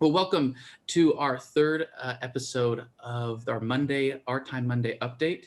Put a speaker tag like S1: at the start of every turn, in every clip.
S1: Well, welcome to our third episode of our Time Monday update.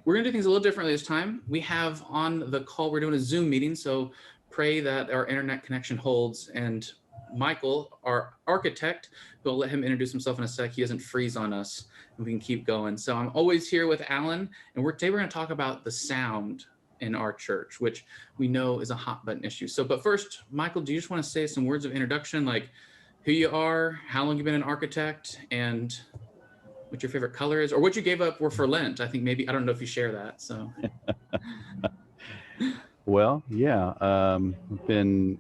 S1: We're going to do things a little differently this time. We have on the call, we're doing a Zoom meeting, so pray that our internet connection holds. And Michael, our architect, we'll let him introduce himself in a sec. He doesn't freeze on us, and we can keep going. So I'm always here with Alan, and today we're going to talk about the sound in our church, which we know is a hot button issue. But first, Michael, do you just want to say some words of introduction, like who you are, how long you've been an architect, and what your favorite color is, or what you gave up for Lent? I think maybe, I don't know if you share that, so.
S2: Well, yeah, I've been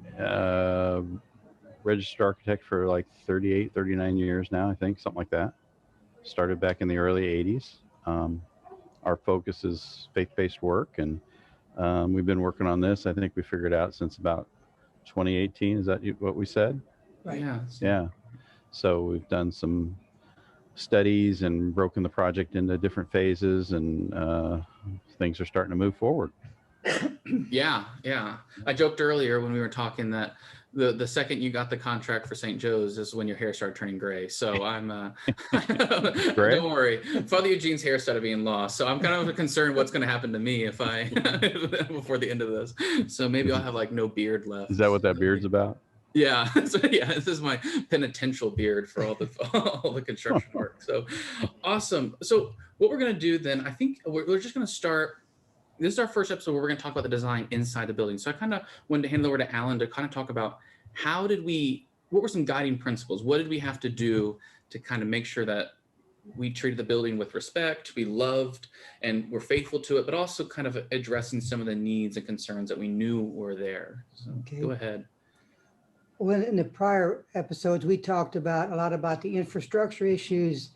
S2: registered architect for like 38, 39 years now, I think, something like that. Started back in the early 80s. Our focus is faith-based work, and we've been working on this. I think we figured out since about 2018. Is that what we said?
S1: Right. Yeah.
S2: Yeah. So we've done some studies and broken the project into different phases, and things are starting to move forward.
S1: Yeah. I joked earlier when we were talking that the second you got the contract for St. Joe's is when your hair started turning gray. So I'm don't worry, Father Eugene's hair started being lost. So I'm kind of concerned what's going to happen to me if I before the end of this. So maybe I'll have like no beard left.
S2: Is that what that beard's about?
S1: Yeah. So yeah, this is my penitential beard for all the construction work. So awesome. So what we're going to do then, I think we're just going to start. This is our first episode where we're going to talk about the design inside the building. So I kind of wanted to hand it over to Alan to kind of talk about what were some guiding principles? What did we have to do to kind of make sure that we treated the building with respect, we loved, and were faithful to it, but also kind of addressing some of the needs and concerns that we knew were there. So Go ahead.
S3: Well, in the prior episodes, we talked a lot about the infrastructure issues,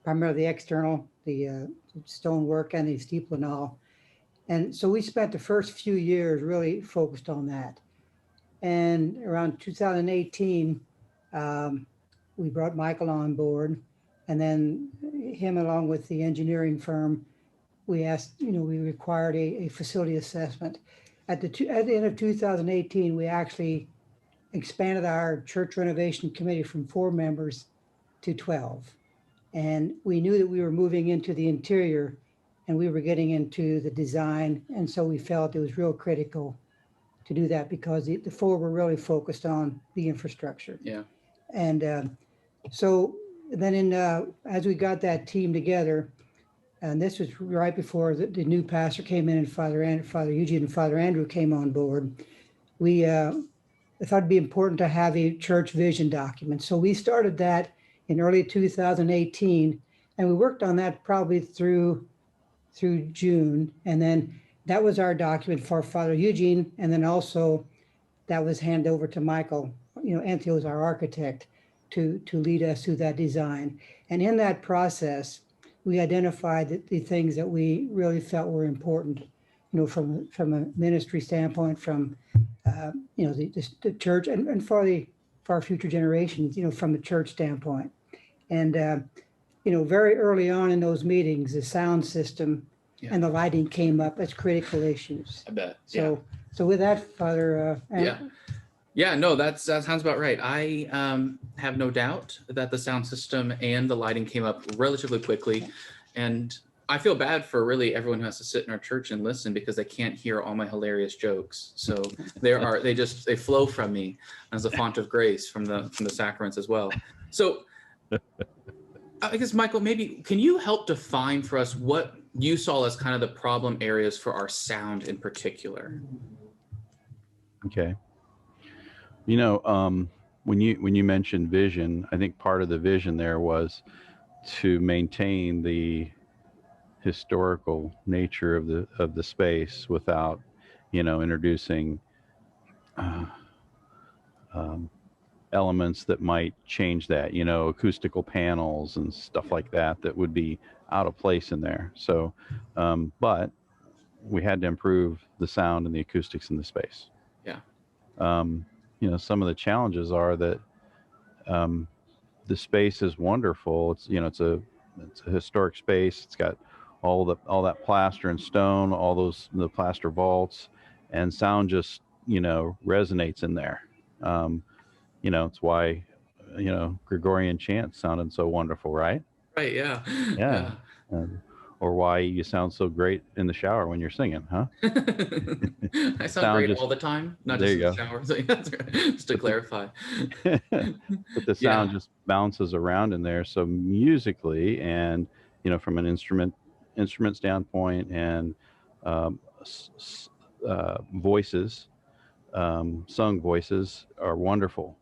S3: primarily the external, the stonework and the steeple and all. And so we spent the first few years really focused on that. And around 2018, we brought Michael on board, and then him along with the engineering firm, we required a facility assessment. At the end of 2018, we actually expanded our church renovation committee from 4 members to 12. And we knew that we were moving into the interior and we were getting into the design. And so we felt it was real critical to do that because the 4 were really focused on the infrastructure.
S1: Yeah.
S3: And so then as we got that team together, and this was right before the new pastor came in and Father Eugene and Father Andrew came on board, I thought it'd be important to have a church vision document. So we started that in early 2018, and we worked on that probably through June. And then that was our document for Father Eugene. And then also that was handed over to Michael, Anthony, our architect, to lead us through that design. And in that process, we identified the things that we really felt were important, from a ministry standpoint, from the church and for our future generations, from a church standpoint. And very early on in those meetings, the sound system and the lighting came up as critical issues.
S1: I bet.
S3: So with that, Father.
S1: No, that sounds about right. I have no doubt that the sound system and the lighting came up relatively quickly, and I feel bad for really everyone who has to sit in our church and listen because they can't hear all my hilarious jokes. So they flow from me as a font of grace from the sacraments as well. So I guess, Michael, maybe can you help define for us what you saw as kind of the problem areas for our sound in particular?
S2: Okay. When you mentioned vision, I think part of the vision there was to maintain the historical nature of the space without, introducing elements that might change that, acoustical panels and stuff like that would be out of place in there. So, but we had to improve the sound and the acoustics in the space.
S1: Yeah.
S2: Some of the challenges are that the space is wonderful. It's a historic space. It's got all that plaster and stone, the plaster vaults, and sound just resonates in there. It's why Gregorian chant sounded so wonderful, right?
S1: Right. Yeah.
S2: Yeah. Um, or why you sound so great in the shower when you're singing, huh?
S1: I
S2: The
S1: sound
S2: sound
S1: great
S2: just
S1: all the time, not
S2: there
S1: just
S2: you
S1: in the
S2: go.
S1: shower. So that's right. Just to
S2: But the
S1: clarify.
S2: but the sound
S1: Yeah.
S2: just bounces around in there. So musically, and from an instrument standpoint, and s- voices, sung voices are wonderful.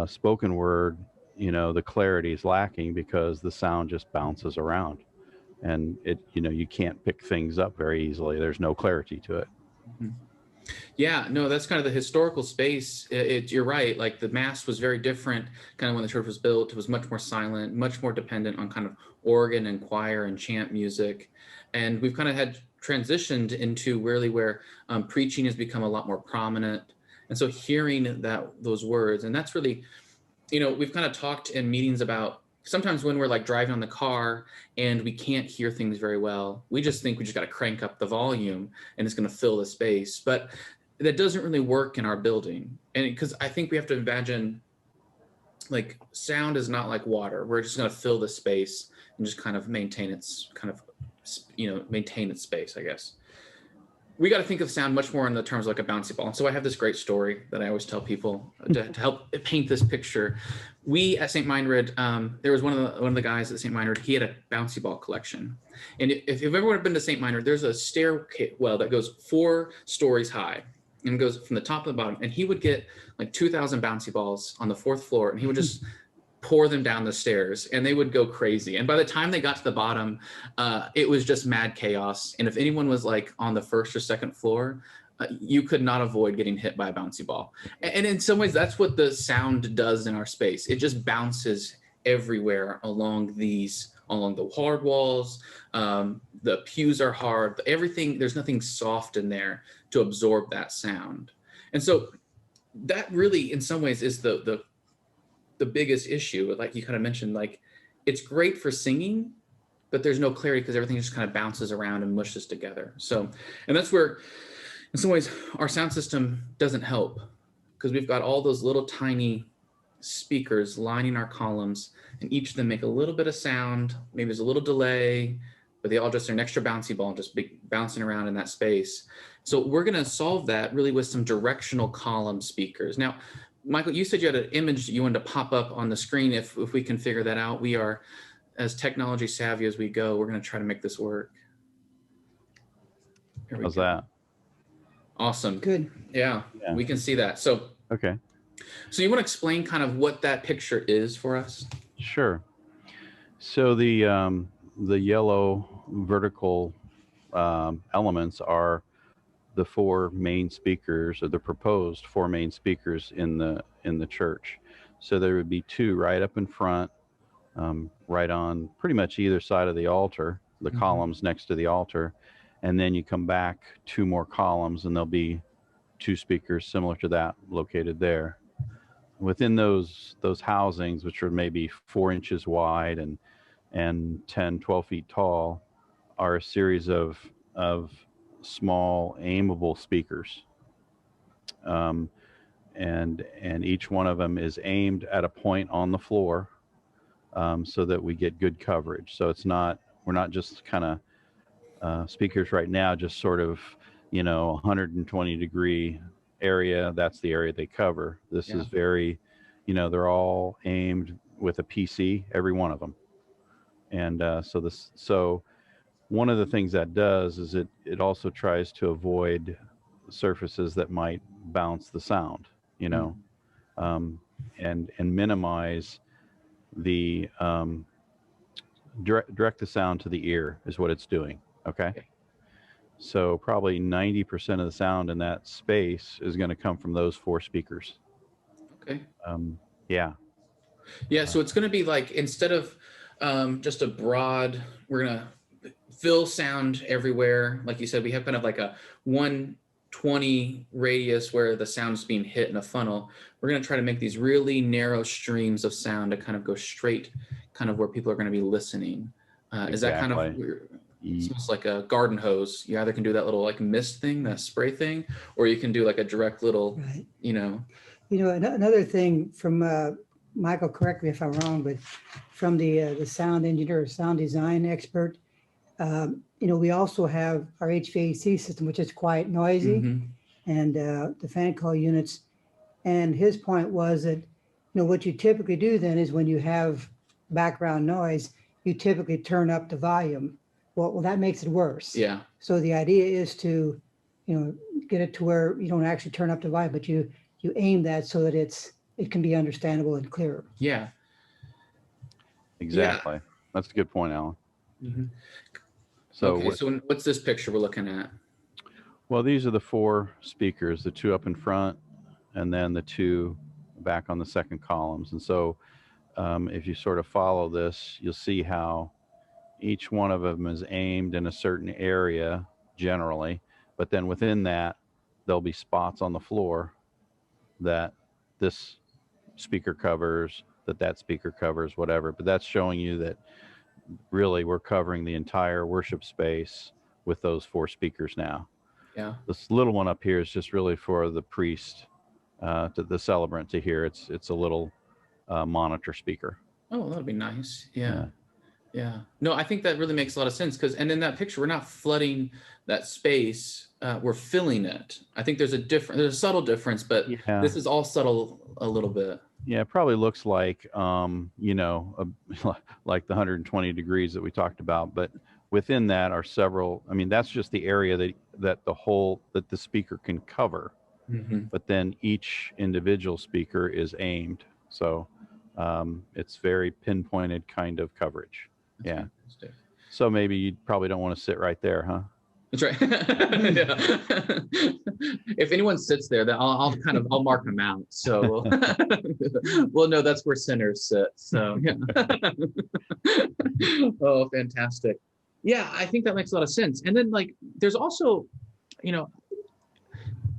S2: Spoken word, the clarity is lacking because the sound just bounces around, and you can't pick things up very easily. There's no clarity to it.
S1: Mhm. Yeah, no, that's kind of the historical space. You're right. Like the mass was very different kind of when the church was built. It was much more silent, much more dependent on kind of organ and choir and chant music. And we've kind of had transitioned into really where preaching has become a lot more prominent. And so hearing those words, and that's really, we've kind of talked in meetings about sometimes when we're like driving on the car and we can't hear things very well, we just think we just got to crank up the volume and it's going to fill the space. But that doesn't really work in our building. And because I think we have to imagine like sound is not like water. We're just going to fill the space and just kind of maintain its space, I guess. We got to think of sound much more in the terms of like a bouncy ball. And so I have this great story that I always tell people to help paint this picture. We at St. Meinrad, there was one of the guys at St. Meinrad. He had a bouncy ball collection, and if you've ever been to St. Meinrad, there's a stairwell that goes 4 stories high and goes from the top to the bottom. And he would get like 2,000 bouncy balls on the 4th floor, and he would just pour them down the stairs and they would go crazy. And by the time they got to the bottom, it was just mad chaos. And if anyone was like on the 1st or 2nd floor, you could not avoid getting hit by a bouncy ball. And in some ways, that's what the sound does in our space. It just bounces everywhere along the hard walls. The pews are hard, everything, there's nothing soft in there to absorb that sound. And so that really, in some ways, is the biggest issue. Like you kind of mentioned, like it's great for singing, but there's no clarity because everything just kind of bounces around and mushes together. So, and that's where in some ways our sound system doesn't help, because we've got all those little tiny speakers lining our columns, and each of them make a little bit of sound. Maybe there's a little delay, but they all just are an extra bouncy ball, just bouncing around in that space. So we're going to solve that really with some directional column speakers. Now, Michael, you said you had an image that you wanted to pop up on the screen. If we can figure that out, we are as technology savvy as we go. We're going to try to make this work.
S2: How's that?
S1: Awesome.
S3: Good.
S1: Yeah, we can see that. So,
S2: okay.
S1: So you want to explain kind of what that picture is for us?
S2: Sure. So the yellow vertical elements are the 4 main speakers, or the proposed 4 main speakers in the church. So there would be 2 right up in front, right on pretty much either side of the altar, the columns next to the altar, and then you come back 2 more columns and there'll be 2 speakers similar to that located there. Within those housings, which are maybe 4 inches wide and 10, 12 feet tall, are a series of small aimable speakers, and each one of them is aimed at a point on the floor, so that we get good coverage. So we're not just kind of speakers right now, just sort of 120 degree area. That's the area they cover. This is very, they're all aimed with a PC, every one of them. And so one of the things that does is it also tries to avoid surfaces that might bounce the sound, and minimize the direct the sound to the ear is what it's doing. Okay. So probably 90% of the sound in that space is going to come from those 4 speakers.
S1: Okay.
S2: Yeah.
S1: So it's going to be like, instead of just a broad, we're going to fill sound everywhere. Like you said, we have kind of like a 120 radius where the sound's being hit in a funnel. We're going to try to make these really narrow streams of sound to kind of go straight kind of where people are going to be listening. Exactly. Is that kind of, it's almost like a garden hose. You either can do that little like mist thing, that spray thing, or you can do like a direct little,
S3: Right.
S1: you know.
S3: Another thing from Michael, correct me if I'm wrong, but from the sound engineer or sound design expert, we also have our HVAC system, which is quite noisy,
S1: Mhm.
S3: and the fan coil units. And his point was that, what you typically do then is when you have background noise, you typically turn up the volume. Well, that makes it worse.
S1: Yeah.
S3: So the idea is to, get it to where you don't actually turn up the volume, but you aim that so that it can be understandable and clear.
S1: Yeah.
S2: Exactly. That's a good point, Alan.
S1: Mhm.
S2: So,
S1: Okay, so what's this picture we're looking at?
S2: well, these are the 4 speakers, the 2 up in front, and then the 2 back on the second columns. And so if you sort of follow this, you'll see how each one of them is aimed in a certain area generally, but then within that, there'll be spots on the floor that this speaker covers, that speaker covers, whatever. But that's showing you that really we're covering the entire worship space with those 4 speakers now.
S1: Yeah.
S2: This little one up here is just really for the priest, to the celebrant to hear. It's a little monitor speaker.
S1: Oh, that'll be nice. Yeah. Yeah. No, I think that really makes a lot of sense and in that picture, we're not flooding that space. We're filling it. I think there's a subtle difference, but this is all subtle a little bit.
S2: Yeah, it probably looks like, like the 120 degrees that we talked about, but within that are several, that's just the area that the speaker can cover, but then each individual speaker is aimed. So it's very pinpointed kind of coverage. That's fantastic. So maybe you probably don't want to sit right there, huh?
S1: That's right. If anyone sits there, then I'll mark them out. So, well, no, that's where sinners sit. So, yeah. Oh, fantastic. Yeah, I think that makes a lot of sense. And then, there's also,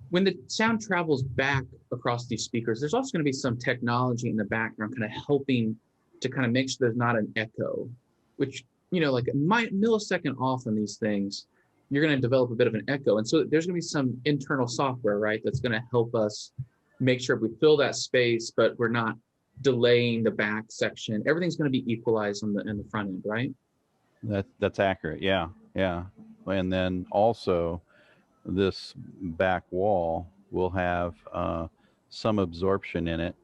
S1: when the sound travels back across these speakers, there's also going to be some technology in the background kind of helping to kind of make sure there's not an echo, which, like a millisecond off on these things, you're going to develop a bit of an echo. And so there's going to be some internal software, right, that's going to help us make sure we fill that space, but we're not delaying the back section. Everything's going to be equalized in the front end, right?
S2: That's accurate. Yeah. And then also this back wall will have some absorption in it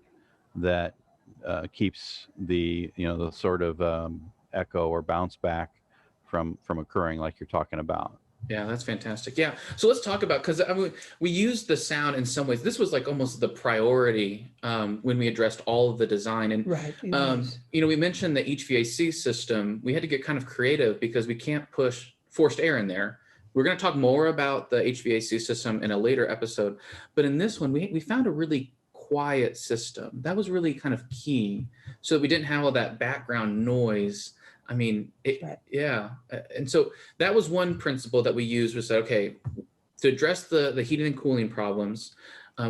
S2: that keeps the the sort of echo or bounce back from occurring like you're talking about.
S1: Yeah, that's fantastic. Yeah, so let's talk about, because we used the sound in some ways. This was like almost the priority when we addressed all of the design. And
S3: right.
S1: We mentioned the HVAC system. We had to get kind of creative because we can't push forced air in there. We're going to talk more about the HVAC system in a later episode, but in this one, we found a really quiet system. That was really kind of key, so that we didn't have all that background noise. Yeah. And so that was one principle that we used, was that, okay, to address the heating and cooling problems,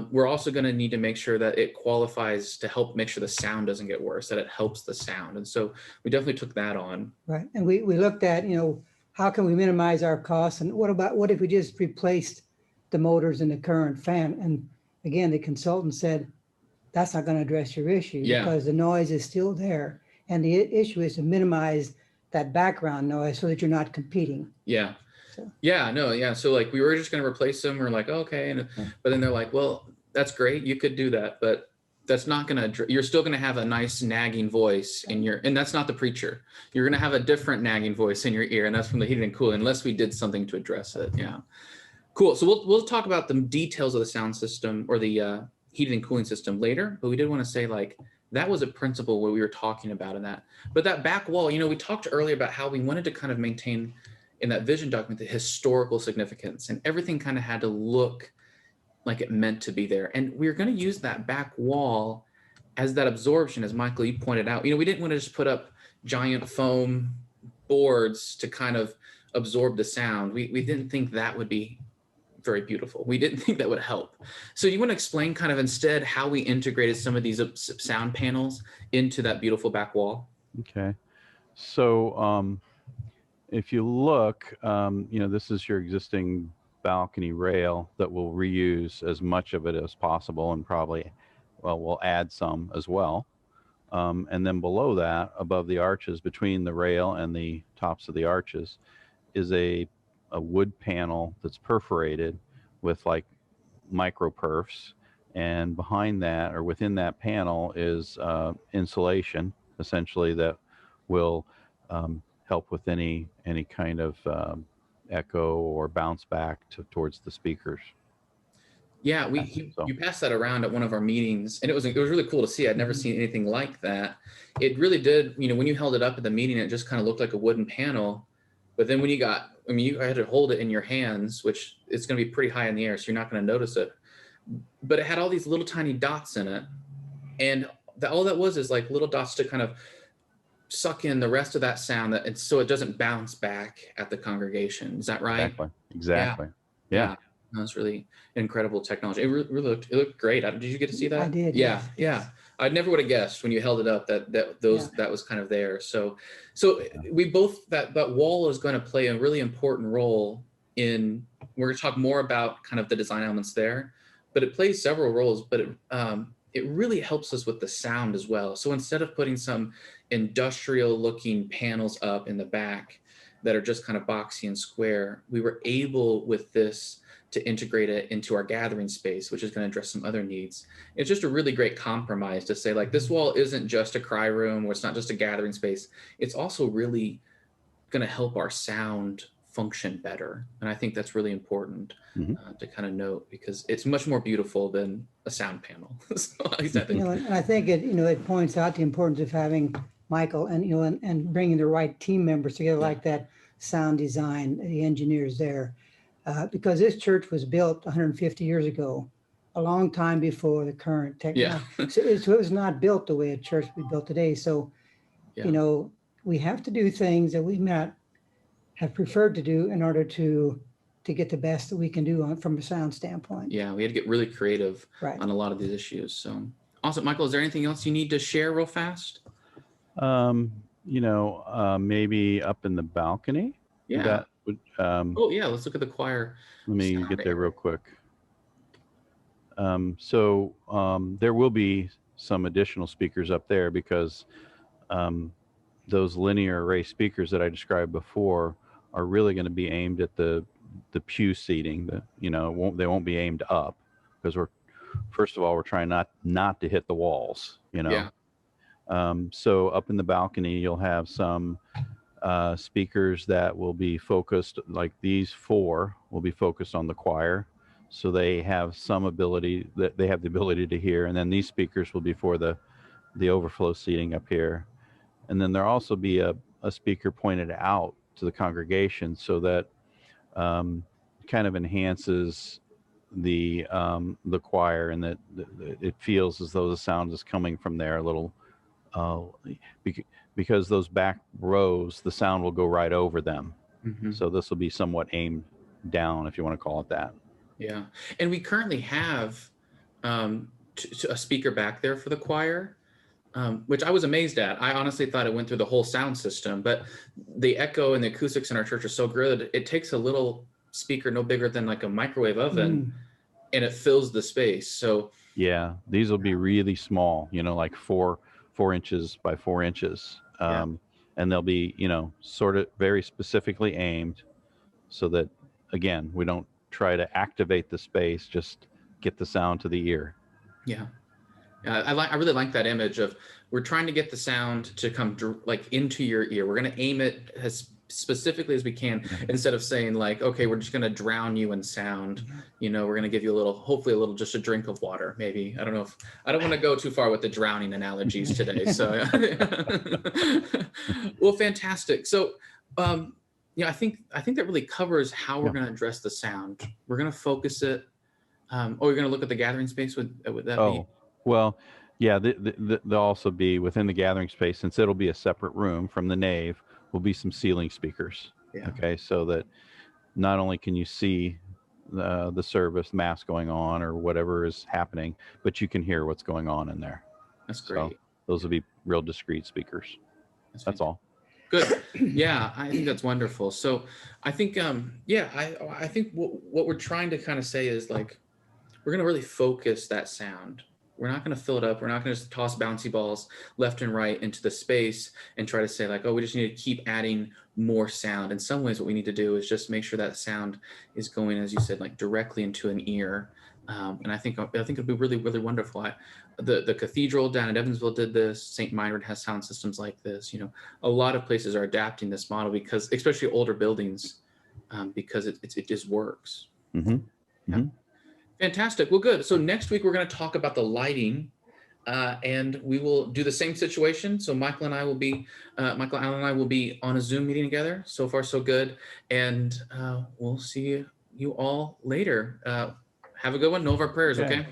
S1: we're also going to need to make sure that it qualifies to help make sure the sound doesn't get worse, that it helps the sound. And so we definitely took that on.
S3: Right. And we looked at, how can we minimize our costs? And what if we just replaced the motors in the current fan? And again, the consultant said, that's not going to address your issue because the noise is still there. And the issue is to minimize that background noise so that you're not competing.
S1: Yeah. So. Yeah, no, yeah. So we were just going to replace them. We're like, okay. But then they're like, well, that's great. You could do that, but that's not going to, you're still going to have a nice nagging voice in and that's not the preacher. You're going to have a different nagging voice in your ear, and that's from the heating and cooling, unless we did something to address it. Yeah. Cool. So we'll talk about the details of the sound system or the heating and cooling system later, but we did want to say that was a principle what we were talking about in that. But that back wall, we talked earlier about how we wanted to kind of maintain in that vision document the historical significance, and everything kind of had to look like it meant to be there. And we were going to use that back wall as that absorption, as Michael, you pointed out. We didn't want to just put up giant foam boards to kind of absorb the sound. We didn't think that would be very beautiful. We didn't think that would help. So you want to explain kind of instead how we integrated some of these sound panels into that beautiful back wall?
S2: Okay. So if you look, this is your existing balcony rail that we'll reuse as much of it as possible, and probably, we'll add some as well. And then below that, above the arches, between the rail and the tops of the arches, is a wood panel that's perforated with like micro perfs. And behind that, or within that panel, is insulation, essentially, that will help with any kind of echo or bounce back towards the speakers.
S1: Yeah,
S2: So
S1: you passed that around at one of our meetings, and it was really cool to see. I'd never seen anything like that. It really did. When you held it up at the meeting, it just kind of looked like a wooden panel. But then when you had to hold it in your hands, which it's going to be pretty high in the air, so you're not going to notice it. But it had all these little tiny dots in it, and all that was is like little dots to kind of suck in the rest of that sound, so it doesn't bounce back at the congregation. Is that right?
S2: Exactly. Yeah.
S1: That's really incredible technology. It really looked great. Did you get to see that?
S3: I did.
S1: Yeah,
S3: yes.
S1: yeah. I never would have guessed when you held it up that was kind of there. So we both that wall is going to play a really important role in. We're going to talk more about kind of the design elements there, but it plays several roles. But it really helps us with the sound as well. So instead of putting some industrial looking panels up in the back that are just kind of boxy and square, we were able with this to integrate it into our gathering space, which is going to address some other needs. It's just a really great compromise to say, like, this wall isn't just a cry room, or it's not just a gathering space. It's also really going to help our sound function better. And I think that's really important to kind of note, because it's much more beautiful than a sound panel. So at least I think.
S3: And I think it points out the importance of having Michael and bringing the right team members together, like that sound design, the engineers there. Because this church was built 150 years ago, a long time before the current technology. So it was not built the way a church we built today. So, we have to do things that we may not have preferred to do in order to get the best that we can do from a sound standpoint.
S1: Yeah, we had to get really creative on a lot of these issues. So awesome. Michael, is there anything else you need to share real fast?
S2: Maybe up in the balcony.
S1: Yeah.
S2: That would,
S1: let's look at the choir.
S2: Let me get there real quick. There will be some additional speakers up there, because those linear array speakers that I described before are really going to be aimed at the pew seating. They won't be aimed up, because we're trying not to hit the walls. So up in the balcony, you'll have some speakers that will be focused, like these four will be focused on the choir, so they have the ability to hear. And then these speakers will be for the overflow seating up here. And then there'll also be a speaker pointed out to the congregation, so that kind of enhances the choir, and that it feels as though the sound is coming from there a little, because those back rows, the sound will go right over them. So this will be somewhat aimed down, if you want to call it that.
S1: Yeah. And we currently have a speaker back there for the choir, which I was amazed at. I honestly thought it went through the whole sound system, but the echo and the acoustics in our church are so good. It takes a little speaker no bigger than like a microwave oven, and it fills the space. So
S2: yeah, these will be really small, like 4 inches by 4 inches. And they'll be, sort of very specifically aimed, so that, again, we don't try to activate the space, just get the sound to the ear. Yeah.
S1: I really like that image of, we're trying to get the sound to come like into your ear. We're going to aim it as specifically as we can, instead of saying like, okay, we're just going to drown you in sound. We're going to give you hopefully just a drink of water, maybe. I don't want to go too far with the drowning analogies today. So, well, fantastic. So, I think that really covers how we're going to address the sound. We're going to focus it. You're going to look at the gathering space. Would that be?
S2: Well, yeah, they'll also be within the gathering space, since it'll be a separate room from the nave. Will be some ceiling speakers. Okay, so that not only can you see the service, mass going on, or whatever is happening, but you can hear what's going on in there.
S1: That's great.
S2: So those will be real discreet speakers. That's all.
S1: Good. Yeah, I think that's wonderful. So I think, I think what we're trying to kind of say is, like, we're going to really focus that sound. we're not going to fill it up. We're not going to just toss bouncy balls left and right into the space and try to say like, oh, we just need to keep adding more sound. In some ways, what we need to do is just make sure that sound is going, as you said, like directly into an ear. And I think it'll be really, really wonderful. The cathedral down in Evansville did this. St. Meinrad has sound systems like this. You know, a lot of places are adapting this model because, especially older buildings, because it just works.
S2: Mm-hmm.
S1: Yeah. Fantastic. Well, good. So next week we're going to talk about the lighting, and we will do the same situation. So Michael Allen and I will be on a Zoom meeting together. So far, so good. And we'll see you all later. Have a good one. Know of our prayers. Okay.